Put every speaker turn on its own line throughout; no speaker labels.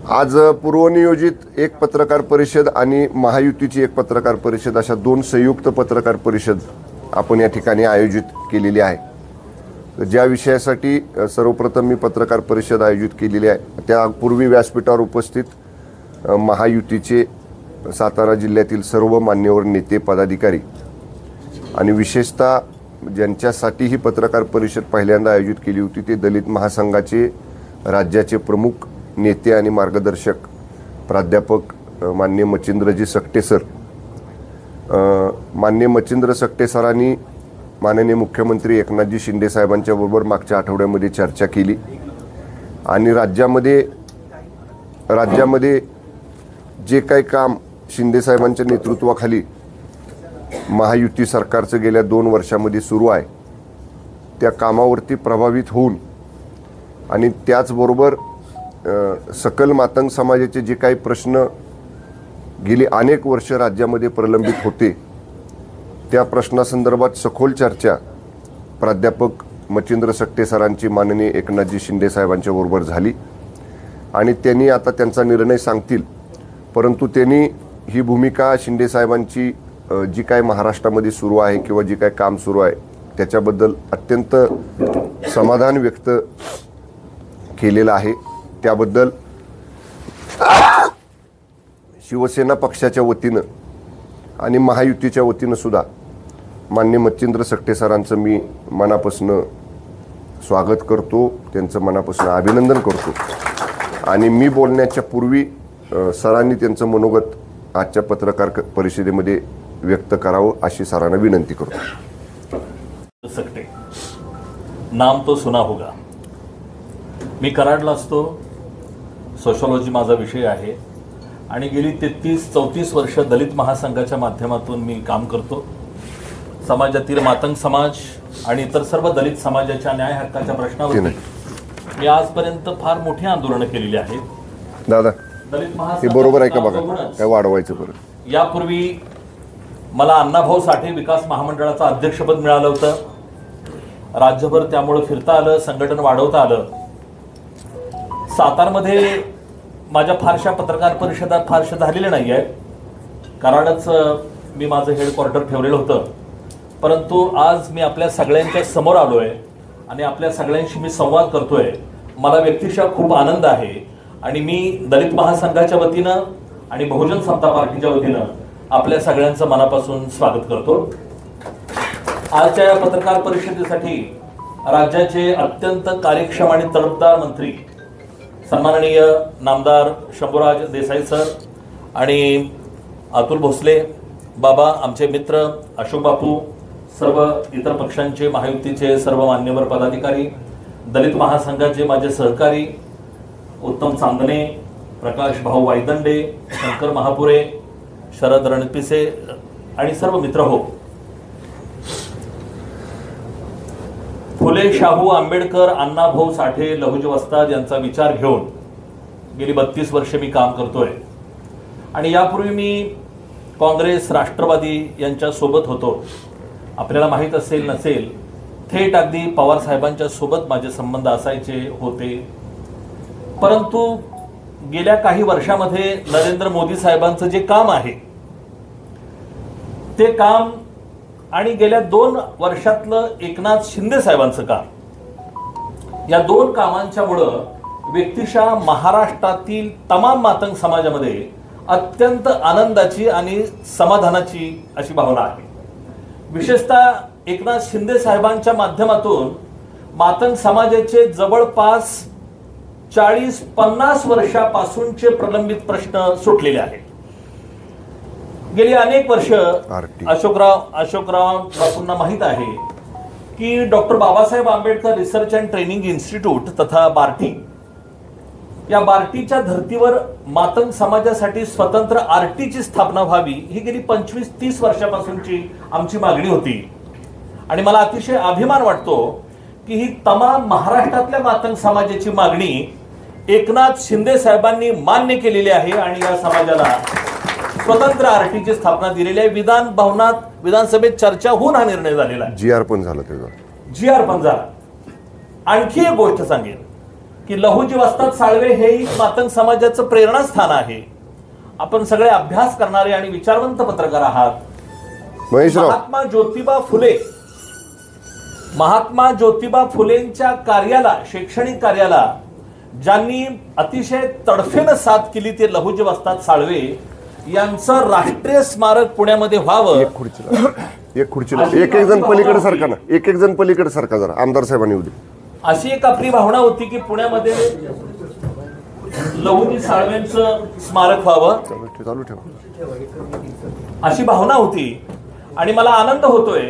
आज पूर्वनियोजित एक पत्रकार परिषद आणि महायुतीची एक पत्रकार परिषद अशा दोन संयुक्त पत्रकार परिषद आपण या ठिकाणी आयोजित केलेली आहे। ज्या विषयासाठी सर्वप्रथम मी पत्रकार परिषद आयोजित केलेली आहे त्यापूर्वी व्यासपीठावर उपस्थित महायुतीचे सातारा जिल्ह्यातील सर्व मान्यवर नेते पदाधिकारी आणि विशेषतः ज्यांच्यासाठी ही पत्रकार परिषद पहिल्यांदा आयोजित केली होती ते दलित महासंघाचे राज्याचे प्रमुख नेते आणि मार्गदर्शक प्राध्यापक माननीय मच्छिंद्रजी सकटे सर। माननीय मच्छिंद्र सकटे सरांनी माननीय मुख्यमंत्री एकनाथजी शिंदे साहेबांच्या बरोबर मागच्या आठवड्यामध्ये चर्चा केली आणि राज्यामध्ये जे काही काम शिंदे साहेबांच्या नेतृत्वाखाली महायुती सरकारचं गेल्या 2 वर्षामध्ये सुरू आहे त्या कामावरती प्रभावित होऊन आणि त्याचबरोबर सकल मातंग समाजाचे जे काही प्रश्न गेली अनेक वर्ष राज्यामध्ये प्रलंबित होते त्या प्रश्नासंदर्भात सखोल चर्चा प्राध्यापक मच्छिंद्र सकटे सरांची माननीय एकनाथजी शिंदे साहेबांच्या बरोबर झाली आणि त्यांनी आता त्यांचा निर्णय सांगतील। परंतु त्यांनी ही भूमिका शिंदे साहेबांची जी काय महाराष्ट्रामध्ये सुरू आहे किंवा जी काय काम सुरू आहे त्याच्याबद्दल अत्यंत समाधान व्यक्त केलेलं आहे। त्याबद्दल शिवसेना पक्षाच्या वतीनं आणि महायुतीच्या वतीनं सुद्धा माननीय मच्छिंद्र सकटे सरांचं मी मनापासून स्वागत करतो, त्यांचं मनापासून अभिनंदन करतो आणि मी बोलण्याच्या पूर्वी सरांनी त्यांचं मनोगत आजच्या पत्रकार परिषदेमध्ये व्यक्त करावं अशी सरांना विनंती करतो।
सकटे नाम तो सुना होगा। मी कराडला असतो, सोशॉलॉजी माझा विषय आहे आणि गेली 33-34 वर्ष दलित महासंघाच्या माध्यमातून मी काम करतो। समाजातील मातंग समाज आणि इतर सर्व दलित समाजाच्या न्याय हक्काच्या प्रश्नावरती मी आजपर्यंत फार मोठी आंदोलनं केलेली आहेत।
दादा
दलित
हे बरोबर आहे का बघा, काय वाढवायचं बरं।
यापूर्वी मला अण्णाभाऊ साठे विकास महामंडळाचं अध्यक्षपद मिळालं होतं, राज्यभर त्यामुळे फिरता आलं, संघटन वाढवता आलं। सातारमध्ये माझ्या फारशा पत्रकार परिषदात फारशा झालेल्या नाही आहेत, कराडच मी माझं हेडक्वार्टर ठेवलेलं होतं। परंतु आज मी आपल्या सगळ्यांच्या समोर आलोय आणि आपल्या सगळ्यांशी मी संवाद करतोय। मला व्यक्तिशः खूप आनंद आहे आणि मी दलित महासंघाच्या वतीनं आणि बहुजन समता पार्टीच्या वतीनं आपल्या सगळ्यांचं मनापासून स्वागत करतो। आजच्या या पत्रकार परिषदेसाठी राज्याचे अत्यंत कार्यक्षम आणि तडफदार मंत्री सन्माननीय नामदार शंभूराज देसाई सर आणि अतुल भोसले बाबा, आमचे मित्र अशोक बापू, सर्व इतर पक्षांचे महायुतीचे सर्व मान्यवर पदाधिकारी, दलित महासंघाचे माझे सहकारी उत्तम चांदणे, प्रकाश भाऊ वायदंडे, शंकर महापुरे, शरद रणपिसे आणि सर्व मित्र हो। फुले शाहू आंबेडकर अण्णाभाऊ साठे लहुजी वस्ताद यांचा विचार घेऊन गेली 32 वर्ष मी काम करतोय आणि यापूर्वी मी काँग्रेस राष्ट्रवादी यांच्या सोबत होतो। आपल्याला माहित असेल नसेल थेट अगदी पवार साहेबांच्या सोबत माझे संबंध असायचे होते। परंतु गेल्या काही वर्षामध्ये नरेंद्र मोदी साहेबांचं जे काम आहे ते काम आणि गेल्या 2 वर्षातलं एकनाथ शिंदे साहेबांचं काम, या 2 कामांच्यामुळं व्यक्तिशः महाराष्ट्रातील तमाम मातंग समाजामध्ये अत्यंत आनंदाची आणि समाधानाची अशी भावना आहे। विशेषतः एकनाथ शिंदे साहेबांच्या माध्यमातून मातंग समाजाचे जवळपास 40-50 वर्षापासूनचे प्रलंबित प्रश्न सुटलेले आहेत। गेली अनेक वर्ष अशोकराव बापूंना माहित आहे की doctor Babasaheb Ambedkar research and training institute तथा बार्टी या बार्टीच्या धर्तीवर मातंग समाजासाठी स्वतंत्र आरटीची स्थापना व्हावी ही गेली 25-30 वर्षापासूनची आमची मागणी होती आणि मला अतिशय अभिमान वाटतो की ही तमाम महाराष्ट्रातल्या मातंग समाजाची मागणी एकनाथ शिंदे साहेबांनी मान्य केलेली आहे आणि या समाजाला स्वतंत्र आरटीची स्थापना दिलेली आहे। विधान भवनात विधानसभेत चर्चा होऊन हा निर्णय झालेला आहे।
जीआर पण झाला,
जीआर पण झाला। आणखी एक गोष्ट सांगेन की लहुजी वस्ताद साळवे हे मातंग समाजाचं प्रेरणास्थान आहे. आपण सगळे अभ्यास करणारे आणि विचारवंत पत्रकार आहात.
महेशराव,
महात्मा ज्योतिबा फुलेंच्या कार्याला, शैक्षणिक कार्याला ज्यांनी अतिशय तडफेनं साथ केली ते लहुजी वस्ताद साळवे यांचं राष्ट्रीय स्मारक पुण्यामध्ये व्हावं.
एक खुर्चीला एक जण पलीकडे सरका ना, एक जण पलीकडे सरका जरा, आमदार साहेबांनी येऊ दे.
अशी एक आपली भावना होती की पुण्यामध्ये लहुजी साळवेंचं स्मारक व्हावं,
चालू ठेवा,
अशी भावना होती. आणि मला आनंद होतोय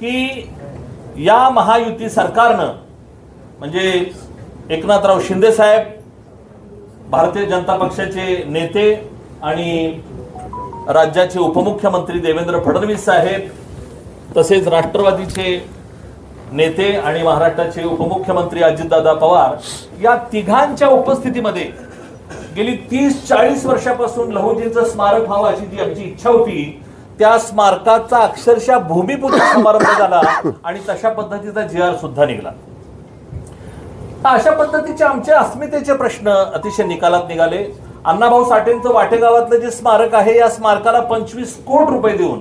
की या महायुती सरकारनं, म्हणजे एकनाथराव शिंदे साहेब, भारतीय जनता पक्षाचे नेते आणि राज्याचे उपमुख्यमंत्री देवेंद्र फडणवीस साहेब, तसेच राष्ट्रवादीचे नेते आणि महाराष्ट्राचे उपमुख्यमंत्री अजितदादा पवार, या तिघांच्या उपस्थितीमध्ये गेली 30-40 वर्षापासून लहुजींचं स्मारक व्हावं अशी जी आमची इच्छा होती, त्या स्मारकाचा अक्षरशः भूमिपूजन समारंभ झाला आणि तशा पद्धतीचा GR सुद्धा निघाला. अशा पद्धतीचे आमचे अस्मितेचे प्रश्न अतिशय निकालात निघाले. अण्णाभाऊ साठेंचं वाटेगावातलं जे स्मारक आहे, या स्मारकाला 25 कोटी रुपये देऊन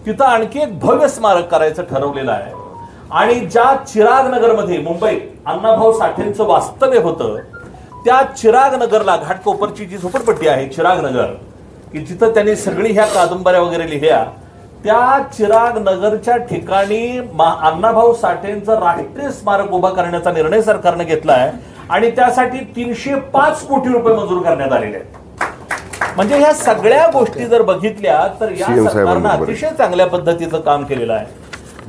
तिथं आणखी एक भव्य स्मारक करायचं ठरवलेलं आहे. आणि ज्या चिराग नगरमध्ये मुंबईत अण्णाभाऊ साठेंचं वास्तव्य होतं, त्या चिराग नगरला, घाटकोपरची जी झोपडपट्टी आहे चिराग नगर, की जिथं त्यांनी सगळी ह्या कादंबऱ्या वगैरे लिहिल्या, त्या चिराग नगरच्या ठिकाणी अण्णाभाऊ साठेंचं राष्ट्रीय स्मारक उभा करण्याचा निर्णय सरकारने घेतला आहे आणि त्यासाठी 305 कोटी रुपये मंजूर करण्यात आलेले आहेत. म्हणजे ह्या सगळ्या गोष्टी जर बघितल्या तर या सरकारनं अतिशय चांगल्या पद्धतीचं काम केलेलं आहे.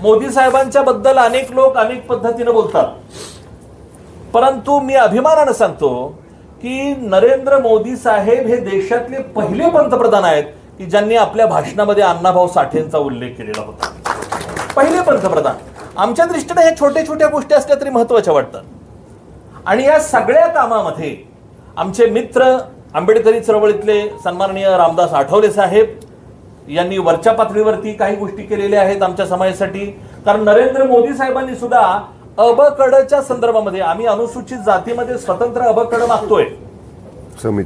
मोदी साहेबांच्या बद्दल अनेक लोक अनेक पद्धतीने बोलतात, परंतु मी अभिमानानं सांगतो की नरेंद्र मोदी साहेब हे देशातले पहिले पंतप्रधान आहेत की ज्यांनी आपल्या भाषणामध्ये अण्णाभाऊ साठेंचा उल्लेख केलेला होता. पहिले पंतप्रधान. आमच्या दृष्टीने ह्या छोट्या छोट्या गोष्टी असल्या तरी महत्वाच्या वाटतात. आणि या सगळ्या कामामध्ये आमचे मित्र आंबेडकरी चळवळीतले सन्माननीय रामदास आठवले साहेब यांनी वरच्या पातळीवरती काही गोष्टी केलेल्या आहेत आमच्या समाजासाठी. कारण नरेंद्र मोदी साहेबांनी सुद्धा अबकडच्या संदर्भामध्ये, आम्ही अनुसूचित जातीमध्ये स्वतंत्र अबकड मागतोय,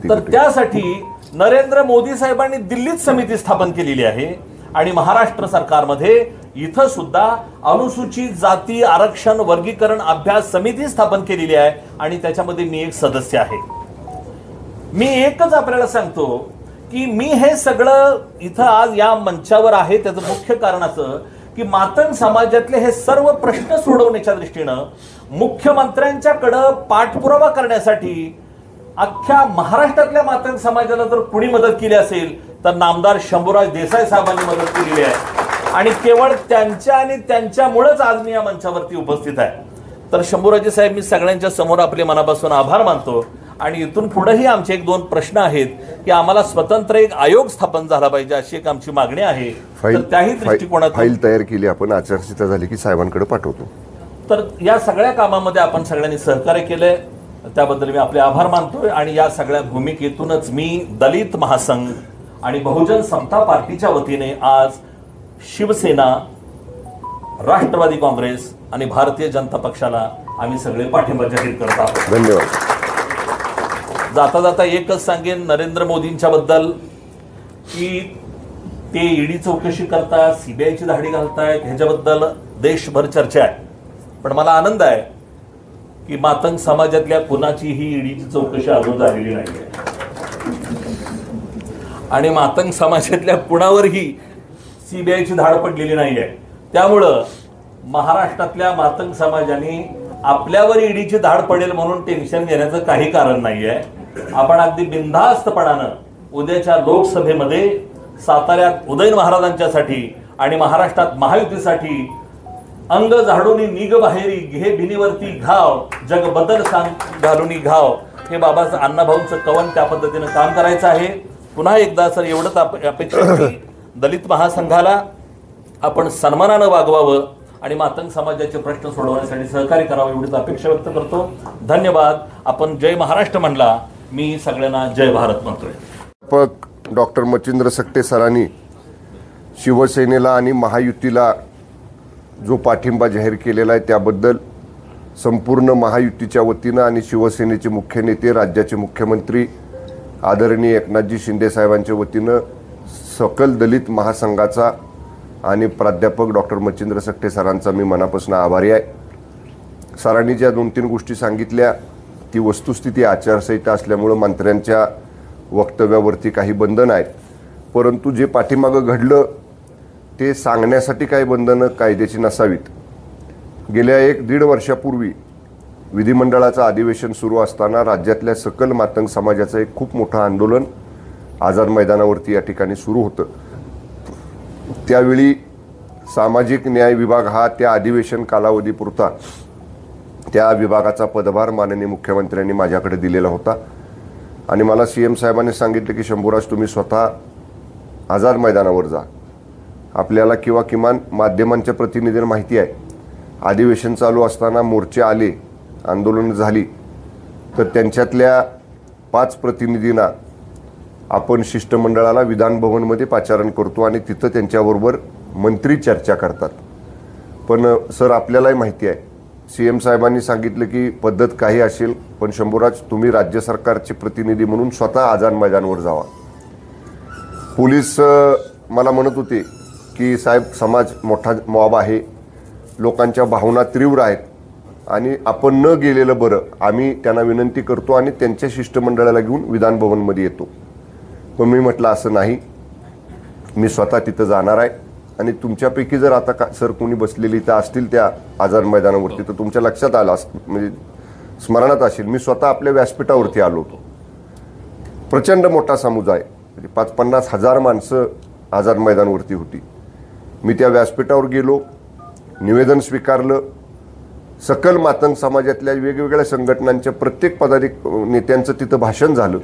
तर त्यासाठी नरेंद्र मोदी साहेबांनी दिल्लीत समिती स्थापन केलेली आहे. आणि महाराष्ट्र सरकारमध्ये इथं सुद्धा अनुसूचित जाती आरक्षण वर्गीकरण अभ्यास समिती स्थापन केलेली आहे आणि त्याच्यामध्ये मी एक सदस्य आहे. मी एकच आपल्याला सांगतो की मी हे सगळं इथं आज या मंचावर आहे, त्याचं मुख्य कारण असं की मातंग समाजातले हे सर्व प्रश्न सोडवण्याच्या दृष्टीनं मुख्यमंत्र्यांच्याकडं पाठपुरावा करण्यासाठी अख्ख्या महाराष्ट्रातल्या मातंग समाजाला जर कुणी मदत केली असेल तर नामदार शंभूराज देसाई साहेबांनी मदत केलेली आहे. आणि केवळ त्यांच्या आणि त्यांच्यामुळेच आज मी या मंचावरती उपस्थित आहे. तर शंभूराजे साहेब, मी सगळ्यांच्या समोर आपले मनापासून आभार मानतो. आणि इथून पुढेही आमचे एक दोन प्रश्न आहेत की आम्हाला स्वतंत्र एक आयोग स्थापन झाला पाहिजे अशी एक आमची मागणी आहे. तर त्याही दृष्टिकोनातून
फाईल तयार केली आपण, आचारसंहिता झाली की साहेबांकडे पाठवतो.
तर या सगळ्या कामामध्ये आपण सगळ्यांनी सहकार्य केलंय, त्याबद्दल मी आपले आभार मानतोय. आणि या सगळ्या भूमिकेतूनच मी दलित महासंघ आणि बहुजन समता पार्टीच्या वतीने आज शिवसेना, राष्ट्रवादी काँग्रेस आणि भारतीय जनता पक्षाला आम्ही सगळे पाठिंबा जाहीर करत आहोत.
धन्यवाद.
जाता जाता एकच सांगेन नरेंद्र मोदींच्या बद्दल की ते ईडी चौकशी करतात, सीबीआयची धाडी घालतायत, ह्याच्याबद्दल देशभर चर्चा आहे. पण मला आनंद आहे की मातंग समाजातल्या कुणाचीही ईडीची चौकशी अजून झालेली नाहीये आणि मातंग समाजातल्या कुणावरही सीबीआयची धाड पडलेली नाहीये. त्यामुळं महाराष्ट्रातल्या मातंग समाजाने आपल्यावर ईडीची धाड पडेल म्हणून टेन्शन घेण्याचं काही कारण नाहीये. आपण अगदी बिनधास्तपणानं उद्याच्या लोकसभेमध्ये साताऱ्यात उदयन महाराजांच्यासाठी आणि महाराष्ट्रात महायुतीसाठी अंग झाडूनी निग बाहेरी घे भिनीवरती घाव जग बदल सांग घालूनी घाव, हे बाबाचं अण्णाभाऊंचं कवन त्या पद्धतीनं काम करायचं आहे. पुन्हा एकदा सर एवढंच अपेक्षा की दलित महासंघाला आपण सन्मानानं वागवावं आणि मातंग समाजाचे प्रश्न सोडवण्यासाठी सहकार्य करावं एवढीच अपेक्षा व्यक्त करतो. धन्यवाद. आपण जय महाराष्ट्र म्हणला, मी सगळ्यांना जय भारत म्हणतोय.
प्राध्यापक डॉक्टर मच्छिंद्र सकटे सरांनी शिवसेनेला आणि महायुतीला जो पाठिंबा जाहीर केलेला आहे त्याबद्दल संपूर्ण महायुतीच्या वतीनं आणि शिवसेनेचे मुख्य नेते, राज्याचे मुख्यमंत्री आदरणीय एकनाथजी शिंदे साहेबांच्या वतीनं सकल दलित महासंघाचा आणि प्राध्यापक डॉक्टर मच्छिंद्र सकटे सरांचा मी मनापासून आभारी आहे. सरांनी ज्या 2-3 गोष्टी सांगितल्या ती वस्तुस्थिती आचारसंहिता असल्यामुळं मंत्र्यांच्या वक्तव्यावरती काही बंधन आहेत, परंतु जे पाठीमागं घडलं ते सांगण्यासाठी काही बंधनं कायद्याची नसावीत. गेल्या 1-1.5 वर्षापूर्वी विधिमंडळाचं अधिवेशन सुरू असताना राज्यातल्या सकल मातंग समाजाचं एक खूप मोठं आंदोलन आझाद मैदानावरती या ठिकाणी सुरू होतं. त्यावेळी सामाजिक न्याय विभाग हा त्या अधिवेशन कालावधीपुरता त्या विभागाचा पदभार माननीय मुख्यमंत्र्यांनी माझ्याकडे दिलेला होता आणि मला CM साहेबांनी सांगितलं की शंभूराज तुम्ही स्वतः आझाद मैदानावर जा. आपल्याला किंवा किमान माध्यमांच्या प्रतिनिधींना माहिती आहे, अधिवेशन चालू असताना मोर्चे आले, आंदोलन झाली तर त्यांच्यातल्या 5 प्रतिनिधींना आपण शिष्टमंडळाला विधानभवनमध्ये पाचारण करतो आणि तिथं त्यांच्याबरोबर मंत्री चर्चा करतात. पण सर आपल्यालाही माहिती आहे, CM साहेबांनी सांगितलं की पद्धत काही असेल पण शंभूराज तुम्ही राज्य सरकारचे प्रतिनिधी म्हणून स्वतः आझाद मैदानावर जावा. पोलीस मला म्हणत होते की साहेब समाज मोठा मॉब आहे, लोकांच्या भावना तीव्र आहेत आणि आपण न गेलेलं बरं. आम्ही त्यांना विनंती करतो आणि त्यांच्या शिष्टमंडळाला घेऊन विधानभवनमध्ये येतो. पण मी म्हटलं असं नाही, मी स्वतः तिथं जाणार आहे आणि तुमच्यापैकी जर आता सर कोणी बसलेली तर असतील त्या आझाद मैदानावरती तर तुमच्या लक्षात आलं म्हणजे स्मरणात असेल, मी स्वतः आपल्या व्यासपीठावरती आलो होतो. प्रचंड मोठा समुदाय म्हणजे 50-50 हजार माणसं आझाद मैदानावरती होती. मी त्या व्यासपीठावर गेलो, निवेदन स्वीकारलं. सकल मातंग समाजातल्या वेगवेगळ्या संघटनांच्या प्रत्येक नेत्यांचं तिथं भाषण झालं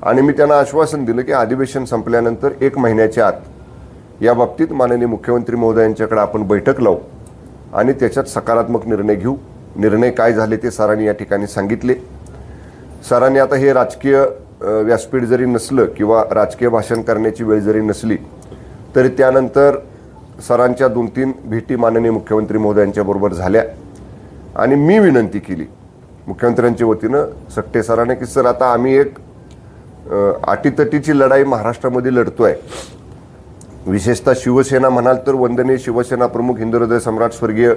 आणि मी त्यांना आश्वासन दिलं की अधिवेशन संपल्यानंतर 1 महिन्याच्या आत या बाबतीत माननीय मुख्यमंत्री महोदयांच्याकडे आपण बैठक लावू आणि त्याच्यात सकारात्मक निर्णय घेऊ. निर्णय काय झाले ते सरांनी या ठिकाणी सांगितले. सरांनी आता हे राजकीय व्यासपीठ जरी नसलं किंवा राजकीय भाषण करण्याची वेळ जरी नसली तरी त्यानंतर सरांच्या 2-3 भेटी माननीय मुख्यमंत्री महोदयांच्या बरोबर झाल्या आणि मी विनंती केली मुख्यमंत्र्यांच्या वतीनं सकटे सरांनी की सर आता आम्ही एक अटीतटीची लढाई महाराष्ट्रामध्ये लढतोय. विशेषतः शिवसेना म्हणाल तर वंदनीय शिवसेना प्रमुख हिंदुहृदय सम्राट स्वर्गीय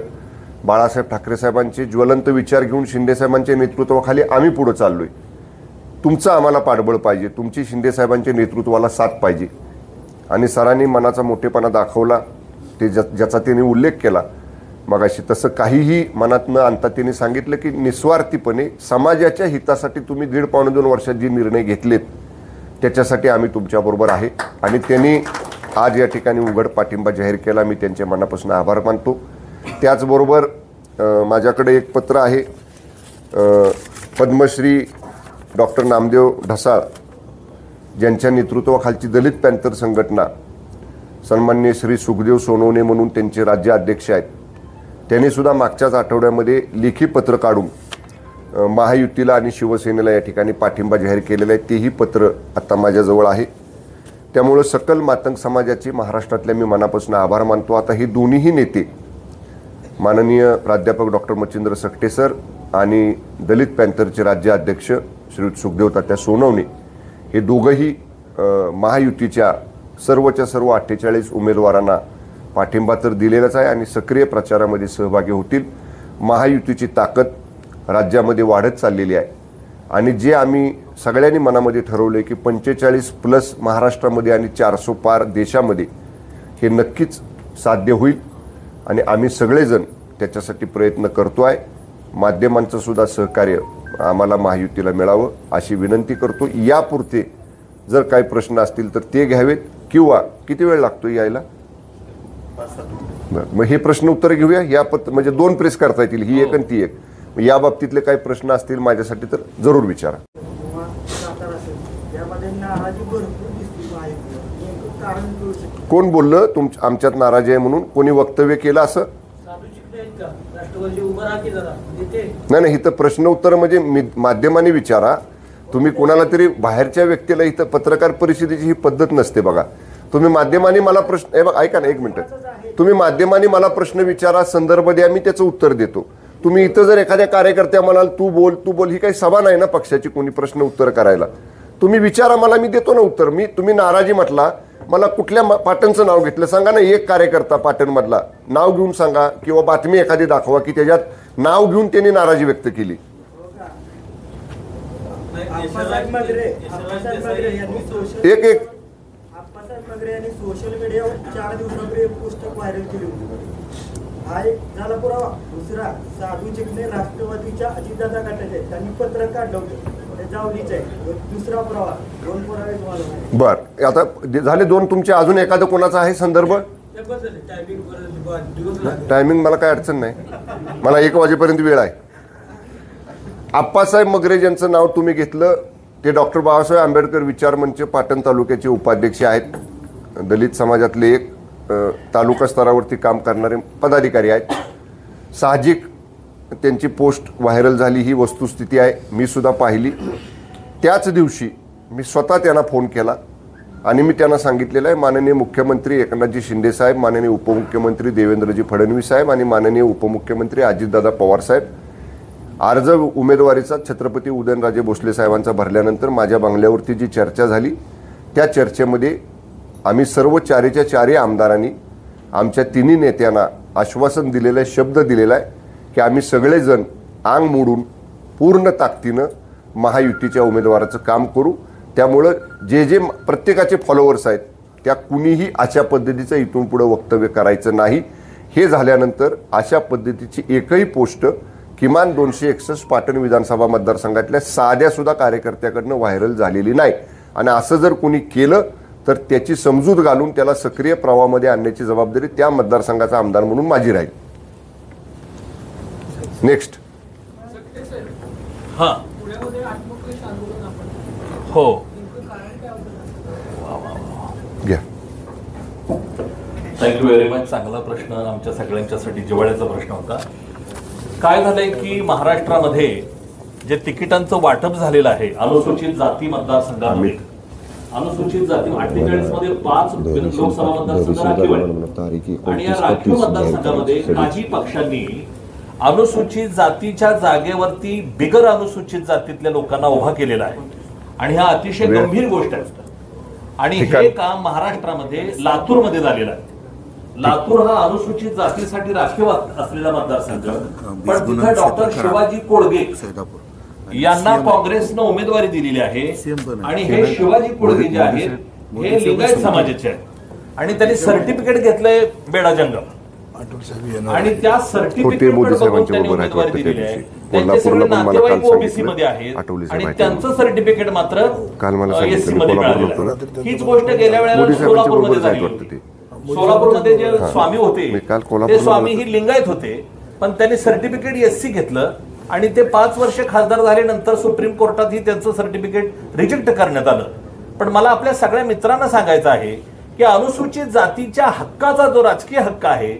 बाळासाहेब ठाकरे साहेबांचे ज्वलंत विचार घेऊन शिंदे साहेबांच्या नेतृत्वाखाली आम्ही पुढे चाललोय. तुमचं आम्हाला पाठबळ पाहिजे, तुमची शिंदे साहेबांच्या नेतृत्वाला साथ पाहिजे. आणि सरांनी मनाचा मोठेपणा दाखवला, ते ज्याचा त्यांनी उल्लेख केला मगाशी, तसं काहीही मनात न आणता त्यांनी सांगितलं की निस्वार्थीपणे समाजाच्या हितासाठी तुम्ही 1.5-2 वर्षात जे निर्णय घेतलेत त्याच्यासाठी आम्ही तुमच्याबरोबर आहे. आणि त्यांनी आज या ठिकाणी उघड पाठिंबा जाहीर केला. मी त्यांच्या मनापासून आभार मानतो. त्याचबरोबर माझ्याकडे एक पत्र आहे. पद्मश्री डॉक्टर नामदेव ढसाळ ज्यांच्या नेतृत्वाखालची दलित पॅंथर संघटना, सन्माननीय श्री सुखदेव सोनवणे म्हणून त्यांचे राज्य अध्यक्ष आहेत, त्यांनी सुद्धा मागच्याच आठवड्यामध्ये लेखी पत्र काढून महायुतीला आणि शिवसेनेला या ठिकाणी पाठिंबा जाहीर केलेला आहे. तेही पत्र आता माझ्याजवळ आहे. त्यामुळं सकल मातंग समाजाचे महाराष्ट्रातल्या मी मनापासून आभार मानतो. आता हे दोन्हीही नेते माननीय प्राध्यापक डॉक्टर मच्छिंद्र सकटे सर आणि दलित पॅंथरचे राज्य अध्यक्ष श्री सुखदेव तात्या सोनवणे हे दोघंही महायुतीच्या सर्वच्या सर्व 48 उमेदवारांना पाठिंबा तर दिलेलाच आहे आणि सक्रिय प्रचारामध्ये सहभागी होतील. महायुतीची ताकद राज्यामध्ये वाढत चाललेली आहे आणि जे आम्ही सगळ्यांनी मनामध्ये ठरवले की 45+ महाराष्ट्रामध्ये आणि 400 पार देशामध्ये हे नक्कीच साध्य होईल आणि आम्ही सगळेजण त्याच्यासाठी प्रयत्न करतो आहे. माध्यमांचं सुद्धा सहकार्य आम्हाला महायुतीला मिळावं अशी विनंती करतो. यापुरते जर काही प्रश्न असतील तर ते घ्यावेत किंवा किती वेळ लागतो यायला? मग हे प्रश्न उत्तर घेऊया. या म्हणजे 2 प्रेस करता येतील, ही एक आणि ती एक. या बाबतीतले काही प्रश्न असतील माझ्यासाठी तर जरूर विचारा. कोण बोललं आमच्यात नाराजी आहे म्हणून? कोणी वक्तव्य केलं असं? नाही, इथं प्रश्न उत्तर म्हणजे माध्यमांनी विचारा. तुम्ही कोणाला तरी बाहेरच्या व्यक्तीला इथं पत्रकार परिषदेची ही पद्धत नसते बघा. तुम्ही माध्यमांनी मला प्रश्न ऐका ना, 1 मिनिट. तुम्ही माध्यमांनी मला प्रश्न विचारा, संदर्भ द्या, मी त्याचं उत्तर देतो. तुम्ही इथं जर एखाद्या कार्यकर्त्या म्हणाल तू बोल, ही काही सभा नाही ना पक्षाची कोणी प्रश्न उत्तर करायला. तुम्ही विचारा मला, मी देतो ना उत्तर. तुम्ही नाराजी म्हटला, मला कुठल्या पाटणचं नाव घेतलं सांगा ना. एक कार्यकर्ता पाटणमधला नाव घेऊन सांगा किंवा बातमी एखादी दाखवा की त्याच्यात नाव घेऊन त्यांनी नाराजी व्यक्त केली. एक
मगरे यांनी सोशल मीडियावर 4 दिवसापूर्वी एक पुस्तक व्हायरल केली होती. हा एक झाला पुरावा. दुसरा, साधू चिकणे राष्ट्रवादीच्या अजितदादा गटाचे त्यांनी पत्रक काढलं होतं, ते जावलीच आहे. दुसरा पुरावा. 2 पुरावे तुम्हाला.
बर, आता झाले 2. तुमचे अजून एखादं कोणाचा आहे संदर्भ? टायमिंग मला काय अडचण नाही, मला 1 वाजेपर्यंत वेळ आहे. आप्पासाहेब मगरे ज्यांचं नाव तुम्ही घेतलं ते डॉक्टर बाबासाहेब आंबेडकर विचार मंच पाटण तालुक्याचे उपाध्यक्ष आहेत. दलित समाजातले एक तालुका स्तरावरती काम करणारे पदाधिकारी आहेत. साहजिक त्यांची पोस्ट व्हायरल झाली, ही वस्तुस्थिती आहे. मी सुद्धा पाहिली. त्याच दिवशी मी स्वतः त्यांना फोन केला आणि मी त्यांना सांगितलेलं आहे, माननीय मुख्यमंत्री एकनाथजी शिंदे साहेब, माननीय उपमुख्यमंत्री देवेंद्रजी फडणवीस साहेब आणि माननीय उपमुख्यमंत्री अजितदादा पवार साहेब, अर्ज उमेदवारीचा छत्रपती उदयनराजे भोसले साहेबांचा भरल्यानंतर माझ्या बंगल्यावरती जी चर्चा झाली, त्या चर्चेमध्ये आम्ही सर्व 4च्या 4 आमदारांनी आमच्या 3 नेत्यांना आश्वासन दिलेलं आहे, शब्द दिलेला आहे की आम्ही सगळेजण आंग मोडून पूर्ण ताकदीनं महायुतीच्या उमेदवाराचं काम करू. त्यामुळं जे प्रत्येकाचे फॉलोअर्स आहेत त्या कुणीही अशा पद्धतीचं इथून पुढे वक्तव्य करायचं नाही. हे झाल्यानंतर अशा पद्धतीची एकही पोस्ट किमान 261 पाटण विधानसभा मतदारसंघातल्या साध्या सुद्धा कार्यकर्त्याकडनं व्हायरल झालेली नाही. आणि असं जर कोणी केलं तर त्याची समजूत घालून त्याला सक्रिय प्रवाहामध्ये आणण्याची जबाबदारी त्या मतदारसंघाचा आमदार म्हणून माझी राहील. नेक्स्ट.
हा हो
घ्या.
Thank you very much. चांगला प्रश्न, आमच्या सगळ्यांच्यासाठी जिव्हाळ्याचा प्रश्न होता. काय झालंय की महाराष्ट्रामध्ये जे तिकिटांचं वाटप झालेलं आहे अनुसूचित जाती मतदारसंघामध्ये, अनुसूचित जाती 48 मध्ये 5 लोकसभा मतदारसंघ राखीव आहेत आणि या राखीव मतदारसंघामध्ये काही पक्षांनी अनुसूचित जातीच्या जागेवरती बिगर अनुसूचित जातीतल्या लोकांना उभा केलेला आहे आणि हा अतिशय गंभीर गोष्ट आहे. आणि हे काम महाराष्ट्रामध्ये लातूरमध्ये झालेलं आहे. लातूर हा अनुसूचित जातीसाठी राखीव असलेला मतदारसंघ, पण तिथं डॉक्टर शिवाजी कोळगे यांना काँग्रेसनं उमेदवारी दिलेली आहे आणि हे शिवाजी कोळगे जे आहेत हे लिंगायत समाजाचे आहेत आणि त्यांनी सर्टिफिकेट घेतलंय बेडाजंगम आणि त्या सर्टिफिकेट त्यांनी उमेदवारी दिलेली आहे. त्यांचे सगळे नातेवाईक ओबीसी मध्ये आहेत आणि त्यांचं सर्टिफिकेट मात्र एससी मध्ये मिळालेलं आहे. हीच गोष्ट गेल्या वेळेला सोलापूरमध्ये झाली होती. सोलापूरमध्ये जे स्वामी होते ते स्वामी ही लिंगायत होते, पण त्यांनी सर्टिफिकेट एससी घेतलं आणि ते 5 वर्ष खासदार झाल्यानंतर सुप्रीम कोर्टातही त्यांचं सर्टिफिकेट रिजेक्ट करण्यात आलं. पण मला आपल्या सगळ्या मित्रांना सांगायचं आहे की अनुसूचित जातीच्या हक्काचा जो राजकीय हक्क आहे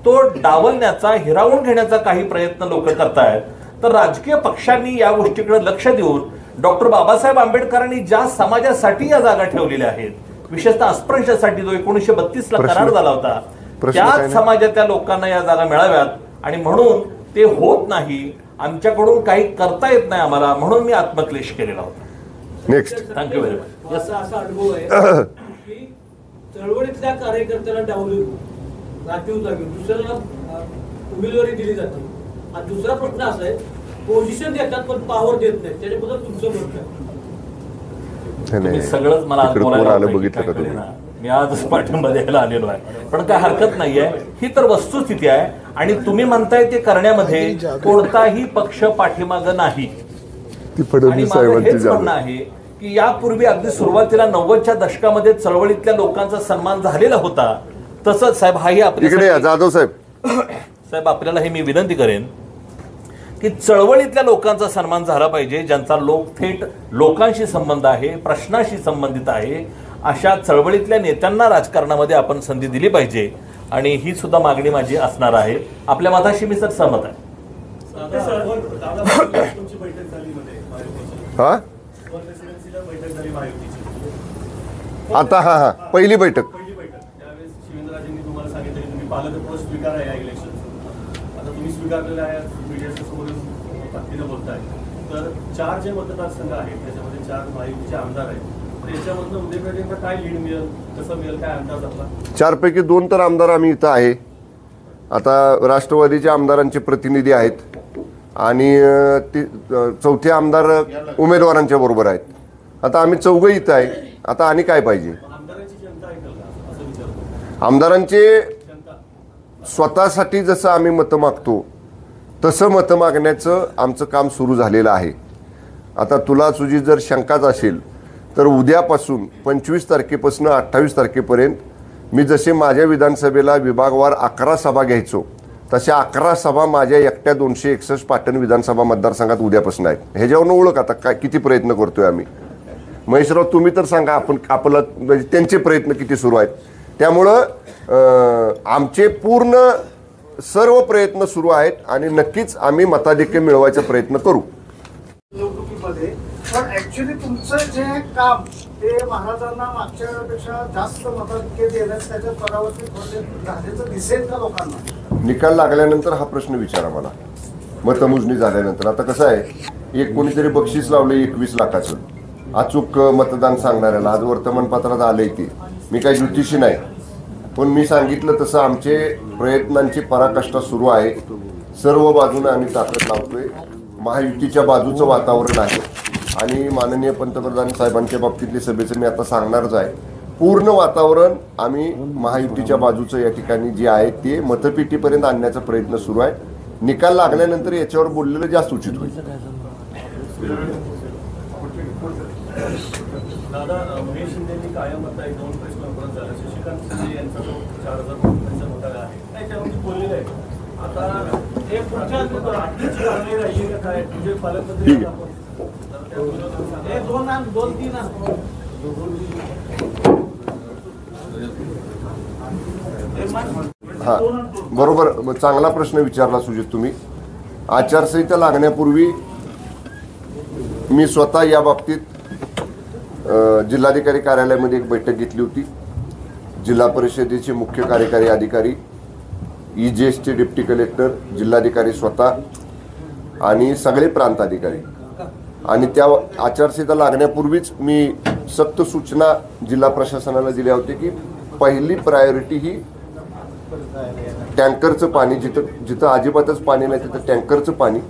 तो डावलण्याचा, हिरावून घेण्याचा काही प्रयत्न लोक करतायत. तर राजकीय पक्षांनी या गोष्टीकडे लक्ष देऊन डॉक्टर बाबासाहेब आंबेडकरांनी ज्या समाजासाठी या जागा ठेवलेल्या आहेत, विशेषतः अस्पृश्यासाठी जो 1932 ला करार झाला होता, त्याच समाजातल्या लोकांना या जागा मिळाव्यात आणि म्हणून ते होत नाही. आमच्याकडून काही करता येत नाही आम्हाला, म्हणून मी आत्मक्लेश केलेला होता.
नेक्स्ट.
Thank you very much.
असा अनुभव आहे की चळवळीतल्या कार्यकर्त्याला डावलून राखीव जागी दुसऱ्याला उमेदवारी दिली जाते. आणि दुसरा प्रश्न असा आहे, पोझिशन देतात पण पॉवर देत नाही, त्याच्याबद्दल तुमचं मत काय?
तुम्ही सगळंच मला आज बोलायला बघितलं का तुम्ही? मी आज पाठिंबा द्यायला आलेलो आहे, पण काय हरकत नाहीये. ही तर वस्तुस्थिती आहे आणि तुम्ही म्हणताय ते करण्यामध्ये कोणताही पक्ष पाठीमागं नाही. आणि माझं हेच म्हणणं आहे की यापूर्वी अगदी सुरुवातीला 90च्या दशकामध्ये चळवळीतल्या लोकांचा सन्मान झालेला होता. तसंच साहेब हाही आपल्या
जाधव
साहेब आपल्याला हे मी विनंती करेन की चळवळीतल्या लोकांचा सन्मान झाला पाहिजे, ज्यांचा थेट लोकांशी संबंध आहे, प्रश्नाशी संबंधित आहे. अशा चळवळीतल्या नेत्यांना राजकारणामध्ये आपण संधी दिली पाहिजे आणि ही सुद्धा मागणी माझी असणार आहे. आपल्या मताशी मी सर सहमत आहे.
आता हा पहिली बैठक
शिवेंद्रराजेंनी तुम्हाला सांगितलं की तुम्ही पालकत्व स्वीकार आहे या इलेक्शन. आता तुम्ही स्वीकारलेलं आहे, मीडियाच्या समोर बातमीनं बोलताय तर 4 जे मतदारसंघ आहेत त्याच्यामध्ये 4 महायुतीचे आमदार आहेत तर याच्यामधनं उद्या पेठेंना काय लीड मिळेल कसं मिळेल काय अंदाज आपला
4 पैकी 2 तर आमदार आम्ही इथं आहे. आता राष्ट्रवादीच्या आमदारांचे प्रतिनिधी आहेत आणि ते चौथे आमदार उमेदवारांच्या बरोबर आहेत. आता आम्ही चौघं इथं आहे. आता आणि काय पाहिजे?
आमदारांची जनता ऐकल का असं विचारतो.
आमदारांचे
जनता
स्वतःसाठी जसं आम्ही मतं मागतो तसं मतं मागण्याचं आमचं काम सुरू झालेलं आहे. आता तुला तुझी जर शंकाच असेल तर उद्यापासून 25 तारखेपासून 28 तारखेपर्यंत मी जसे माझ्या विधानसभेला विभागवार 11 सभा घ्यायचो तशा 11 सभा माझ्या एकट्या 261 पाटण विधानसभा मतदारसंघात उद्यापासून आहेत. ह्याच्यावरून ओळख आता काय किती प्रयत्न करतोय आम्ही. महेशराव तुम्ही तर सांगा आपलं म्हणजे त्यांचे प्रयत्न किती सुरू आहेत. त्यामुळं आमचे पूर्ण सर्व प्रयत्न सुरू आहेत आणि नक्कीच आम्ही मताधिक्य मिळवायचा प्रयत्न करू.
निवडणुकीमध्ये पण ऍक्च्युली तुमचं जे काम ते महाराजांना मागच्यापेक्षा जास्त मताधिक्य देण्यास त्याच्या परावर्तित झाल्याचं दिसेल का लोकांना?
निकाल लागल्यानंतर हा प्रश्न विचारा मला. मतमोजणी झाल्यानंतर आता कसं आहे, एक कोणीतरी बक्षीस लावले 21 लाखाचं अचूक मतदान सांगणाऱ्याला. आज वर्तमानपत्रात आलंय ते. मी काही ज्योतिषी नाही पण मी सांगितलं तसं आमचे प्रयत्नांची पराकाष्ठा सुरू आहे. सर्व बाजूने आम्ही ताकद लावतोय. महायुतीच्या बाजूचं वातावरण आहे आणि माननीय पंतप्रधान साहेबांच्या बाबतीतली सभेचं मी आता सांगणारच आहे. पूर्ण वातावरण आम्ही महायुतीच्या बाजूचं या ठिकाणी जे आहे ते मतपेटीपर्यंत आणण्याचा प्रयत्न सुरू आहे. निकाल लागल्यानंतर याच्यावर बोललेलं जास्त उचित होईल.
दादा महेश शिंदेनी कायम आता 2 प्रेस कॉन्फरन्स झाल्या. शशिकांत शिंदे यांचा जो 4000 कोटींचा घोटाळा आहे त्याच्यामध्ये बोललेलं आहे. आता हे पुढच्या आठवड्याची कारवाई राहिली का काय म्हणजे पालकमंत्री हे 2-3
हा बरोबर. चांगला प्रश्न विचारला सुजित तुम्ही. आचारसंहिता लागण्यापूर्वी मी स्वतः या बाबतीत जिल्हाधिकारी कार्यालयामध्ये एक बैठक घेतली होती. जिल्हा परिषदेचे मुख्य कार्यकारी अधिकारी, EJSचे डिप्टी कलेक्टर, जिल्हाधिकारी स्वतः आणि सगळे प्रांत अधिकारी आणि त्या आचारसंहिता लागण्यापूर्वीच मी सक्त सूचना जिल्हा प्रशासनाला दिल्या होत्या की पहिली प्रायोरिटी ही टँकरचं पाणी, जिथं अजिबातच पाणी नाही तिथं टँकरचं पाणी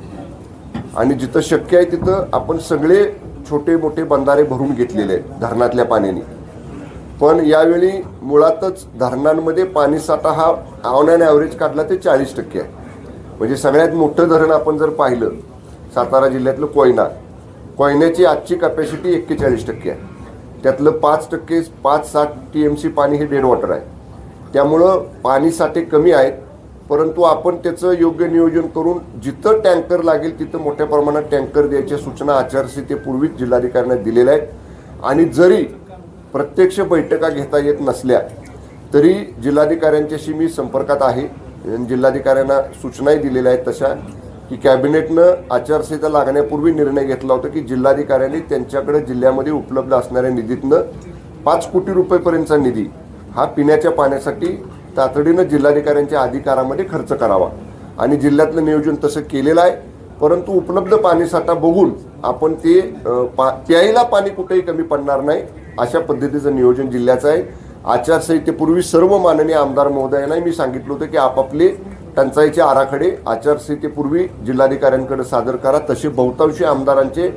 आणि जिथं शक्य आहे तिथं आपण सगळे छोटे मोठे बंधारे भरून घेतलेले आहेत धरणातल्या पाण्याने. पण यावेळी मुळातच धरणांमध्ये पाणीसाठा हा ऑन ॲन ॲव्हरेज काढला ते 40% आहे. म्हणजे सगळ्यात मोठं धरण आपण जर पाहिलं सातारा जिल्ह्यातलं कोयन्याची आजची कॅपॅसिटी 41% आहे. त्यातलं 5% 5-7 TMC पाणी हे डेड वॉटर आहे. त्यामुळं पाणीसाठे कमी आहेत परंतु आपण त्याचं योग्य नियोजन करून जिथं टँकर लागेल तिथं मोठ्या प्रमाणात टँकर द्यायच्या सूचना आचारसंहितेपूर्वीच जिल्हाधिकाऱ्यांना दिलेल्या आहेत. आणि जरी प्रत्यक्ष बैठका घेता येत नसल्या तरी जिल्हाधिकाऱ्यांच्याशी मी संपर्कात आहे. जिल्हाधिकाऱ्यांना सूचनाही दिलेल्या आहेत तशा की कॅबिनेटनं आचारसंहिता लागण्यापूर्वी निर्णय घेतला होता की जिल्हाधिकाऱ्यांनी त्यांच्याकडे जिल्ह्यामध्ये उपलब्ध असणाऱ्या निधीतनं 5 कोटी रुपयेपर्यंतचा निधी हा पिण्याच्या पाण्यासाठी तातडीनं जिल्हाधिकाऱ्यांच्या अधिकारामध्ये खर्च करावा आणि जिल्ह्यातलं नियोजन तसं केलेलं आहे. परंतु उपलब्ध पाणीसाठा बघून आपण ते प्यायला पाणी कुठेही कमी पडणार नाही अशा पद्धतीचं नियोजन जिल्ह्याचं आहे. आचारसंहितेपूर्वी सर्व माननीय आमदार महोदयांना मी सांगितलं होतं की आपापले टंचाईचे आराखडे आचारसंहितेपूर्वी जिल्हाधिकाऱ्यांकडे सादर करा. तसे बहुतांशी आमदारांचे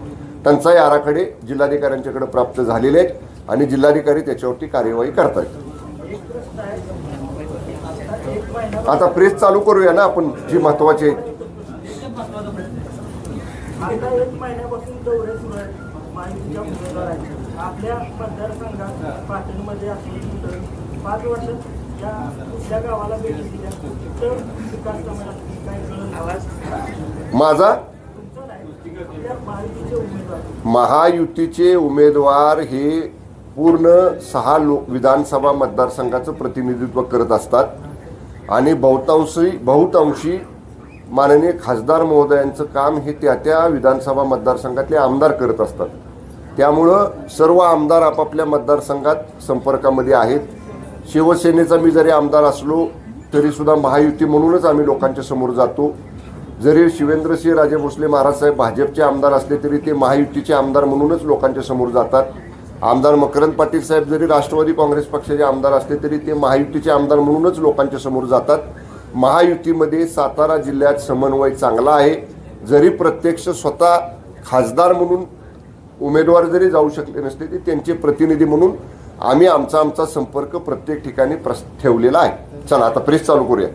टंचाई आराखडे जिल्हाधिकाऱ्यांच्याकडे प्राप्त झालेले आहेत आणि जिल्हाधिकारी त्याच्यावरती कार्यवाही करतात. आता प्रेस चालू करूया ना आपण जी महत्वाची आहे.
आता 1 महिन्यापासून दौरे सुरू आहेत माहितीच्या उमेदवारांचे. आपल्या मतदारसंघात पाटणमध्ये असं 5 वर्षात या कुठल्या गावाला भेटी दिल्या कुठं विकास कामाला काय
माझा
आपल्या महायुतीचे उमेदवार
महायुतीचे उमेदवार हे पूर्ण 6 विधानसभा मतदारसंघाचं प्रतिनिधित्व करत असतात आणि बहुतांशी माननीय खासदार महोदयांचं काम हे त्या विधानसभा मतदारसंघातले आमदार करत असतात. त्यामुळं सर्व आमदार आपापल्या मतदारसंघात संपर्कामध्ये आहेत. शिवसेनेचा मी जरी आमदार असलो तरीसुद्धा महायुती म्हणूनच आम्ही लोकांच्या समोर जातो. जरी शिवेंद्रसिंह राजे भोसले महाराज साहेब भाजपचे आमदार असले तरी ते महायुतीचे आमदार म्हणूनच लोकांच्या समोर जातात. आमदार मकरंद पाटील साहेब जरी राष्ट्रवादी काँग्रेस पक्षाचे आमदार असले तरी ते महायुतीचे आमदार म्हणूनच लोकांच्या समोर जातात. महायुतीमध्ये सातारा जिल्ह्यात समन्वय चांगला आहे. जरी प्रत्यक्ष स्वतः खासदार म्हणून उमेदवार जरी जाऊ शकले नसले तरी त्यांचे प्रतिनिधी म्हणून आम्ही आमचा संपर्क प्रत्येक ठिकाणी ठेवलेला आहे. चला आता प्रेस चालू करूया.